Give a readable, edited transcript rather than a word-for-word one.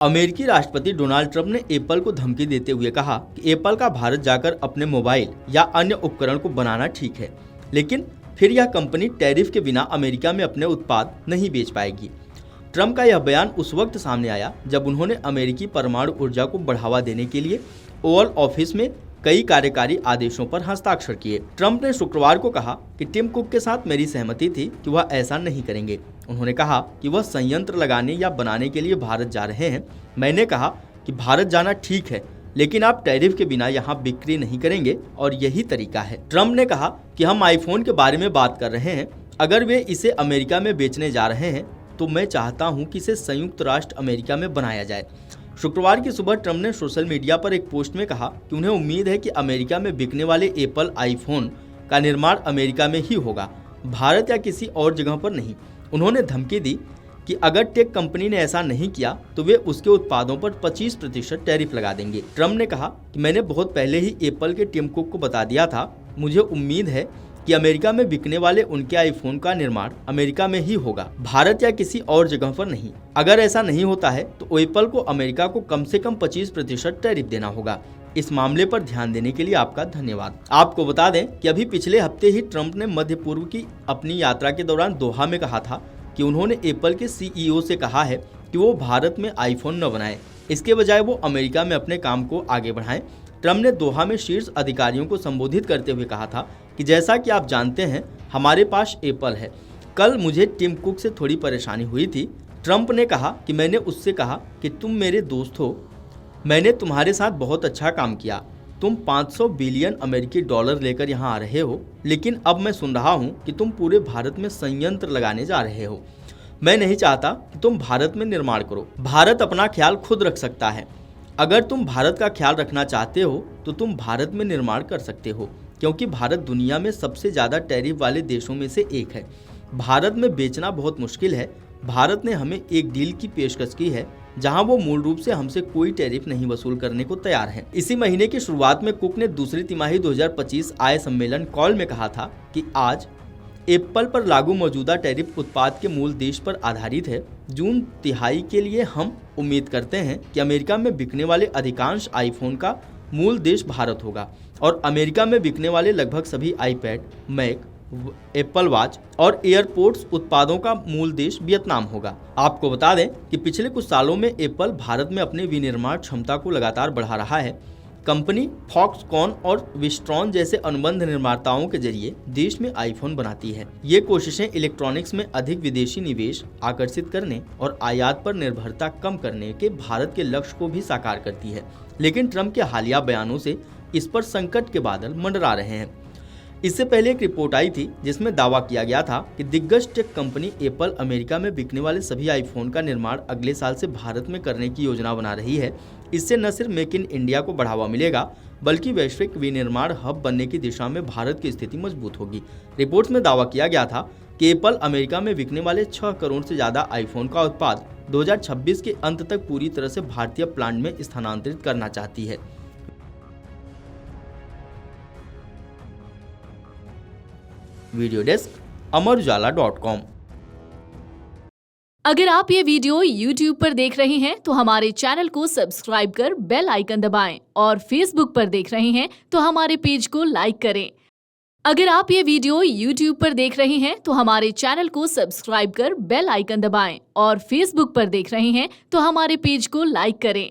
अमेरिकी राष्ट्रपति Donald Trump ने एप्पल को धमकी देते हुए कहा कि एप्पल का भारत जाकर अपने मोबाइल या अन्य उपकरण को बनाना ठीक है, लेकिन फिर यह कंपनी टैरिफ के बिना अमेरिका में अपने उत्पाद नहीं बेच पाएगी। ट्रंप का यह बयान उस वक्त सामने आया जब उन्होंने अमेरिकी परमाणु ऊर्जा को बढ़ावा देने के लिए ओवल ऑफिस में कई कार्यकारी आदेशों पर हस्ताक्षर किए। ट्रंप ने शुक्रवार को कहा कि टिम कुक के साथ मेरी सहमति थी कि वह ऐसा नहीं करेंगे। उन्होंने कहा कि वह संयंत्र लगाने या बनाने के लिए भारत जा रहे हैं। मैंने कहा कि भारत जाना ठीक है, लेकिन आप टैरिफ के बिना यहाँ बिक्री नहीं करेंगे और यही तरीका है। ट्रंप ने कहा कि हम आईफोन के बारे में बात कर रहे हैं। अगर वे इसे अमेरिका में बेचने जा रहे हैं तो मैं चाहता हूं कि इसे संयुक्त राष्ट्र अमेरिका में बनाया जाए। शुक्रवार की सुबह ट्रंप ने सोशल मीडिया पर एक पोस्ट में कहा कि उन्हें उम्मीद है कि अमेरिका में बिकने वाले एप्पल आईफोन का निर्माण अमेरिका में ही होगा, भारत या किसी और जगह पर नहीं। उन्होंने धमकी दी कि अगर टेक कंपनी ने ऐसा नहीं किया तो वे उसके उत्पादों पर 25% टैरिफ लगा देंगे। ट्रंप ने कहा कि मैंने बहुत पहले ही एप्पल के टिम कुक को बता दिया था। मुझे उम्मीद है कि अमेरिका में बिकने वाले उनके आईफोन का निर्माण अमेरिका में ही होगा, भारत या किसी और जगह पर नहीं। अगर ऐसा नहीं होता है तो एप्पल को अमेरिका को कम से कम 25% टैरिफ देना होगा। इस मामले पर ध्यान देने के लिए आपका धन्यवाद। आपको बता दें कि अभी पिछले हफ्ते ही ट्रंप ने मध्य पूर्व की अपनी यात्रा के दौरान दोहा में कहा था कि उन्होंने एप्पल के सीईओ से कहा है कि वो भारत में आईफोन न बनाए, इसके बजाय वो अमेरिका में अपने काम को आगे बढ़ाएं। ट्रंप ने दोहा में शीर्ष अधिकारियों को संबोधित करते हुए कहा था कि जैसा कि आप जानते हैं हमारे पास एप्पल है। कल मुझे टिम कुक से थोड़ी परेशानी हुई थी। ट्रंप ने कहा कि मैंने उससे कहा कि तुम मेरे दोस्त हो, मैंने तुम्हारे साथ बहुत अच्छा काम किया, तुम 500 बिलियन अमेरिकी डॉलर लेकर यहाँ आ रहे हो, लेकिन अब मैं सुन रहा हूँ कि तुम पूरे भारत में संयंत्र लगाने जा रहे हो। मैं नहीं चाहता कि तुम भारत में निर्माण करो। भारत अपना ख्याल खुद रख सकता है। अगर तुम भारत का ख्याल रखना चाहते हो तो तुम भारत में निर्माण कर सकते हो, क्योंकि भारत दुनिया में सबसे ज़्यादा टैरिफ वाले देशों में से एक है। भारत में बेचना बहुत मुश्किल है। भारत ने हमें एक डील की पेशकश की है जहां वो मूल रूप से हमसे कोई टैरिफ नहीं वसूल करने को तैयार हैं। इसी महीने की शुरुआत में कुक ने दूसरी तिमाही 2025 आय सम्मेलन कॉल में कहा था कि आज एप्पल पर लागू मौजूदा टैरिफ उत्पाद के मूल देश पर आधारित है। जून तिहाई के लिए हम उम्मीद करते हैं कि अमेरिका में बिकने वाले अधिकांश आईफोन का मूल देश भारत होगा और अमेरिका में बिकने वाले लगभग सभी आईपैड, मैक, एप्पल वॉच और एयरपोर्ट्स उत्पादों का मूल देश वियतनाम होगा। आपको बता दें कि पिछले कुछ सालों में एप्पल भारत में अपने विनिर्माण क्षमता को लगातार बढ़ा रहा है। कंपनी फॉक्सकॉन और विस्ट्रॉन जैसे अनुबंध निर्माताओं के जरिए देश में आईफोन बनाती है। ये कोशिशें इलेक्ट्रॉनिक्स में अधिक विदेशी निवेश आकर्षित करने और आयात पर निर्भरता कम करने के भारत के लक्ष्य को भी साकार करती है, लेकिन ट्रंप के हालिया बयानों से इस पर संकट के बादल मंडरा रहे हैं। इससे पहले एक रिपोर्ट आई थी जिसमें दावा किया गया था कि दिग्गज टेक कंपनी एप्पल अमेरिका में बिकने वाले सभी आईफोन का निर्माण अगले साल से भारत में करने की योजना बना रही है। इससे न सिर्फ मेक इन इंडिया को बढ़ावा मिलेगा, बल्कि वैश्विक विनिर्माण हब बनने की दिशा में भारत की स्थिति मजबूत होगी। रिपोर्ट्स में दावा किया गया था कि एप्पल अमेरिका में बिकने वाले 6 करोड़ से ज्यादा आईफोन का उत्पाद 2026 के अंत तक पूरी तरह से भारतीय प्लांट में स्थानांतरित करना चाहती है। Video desk amarujala.com। अगर आप ये वीडियो YouTube पर देख रहे हैं तो हमारे चैनल को सब्सक्राइब कर बेल आइकन दबाएं और Facebook पर देख रहे हैं तो हमारे पेज को लाइक करें। अगर आप ये वीडियो YouTube पर देख रहे हैं तो हमारे चैनल को सब्सक्राइब कर बेल आइकन दबाएं और Facebook पर देख रहे हैं तो हमारे पेज को लाइक करें।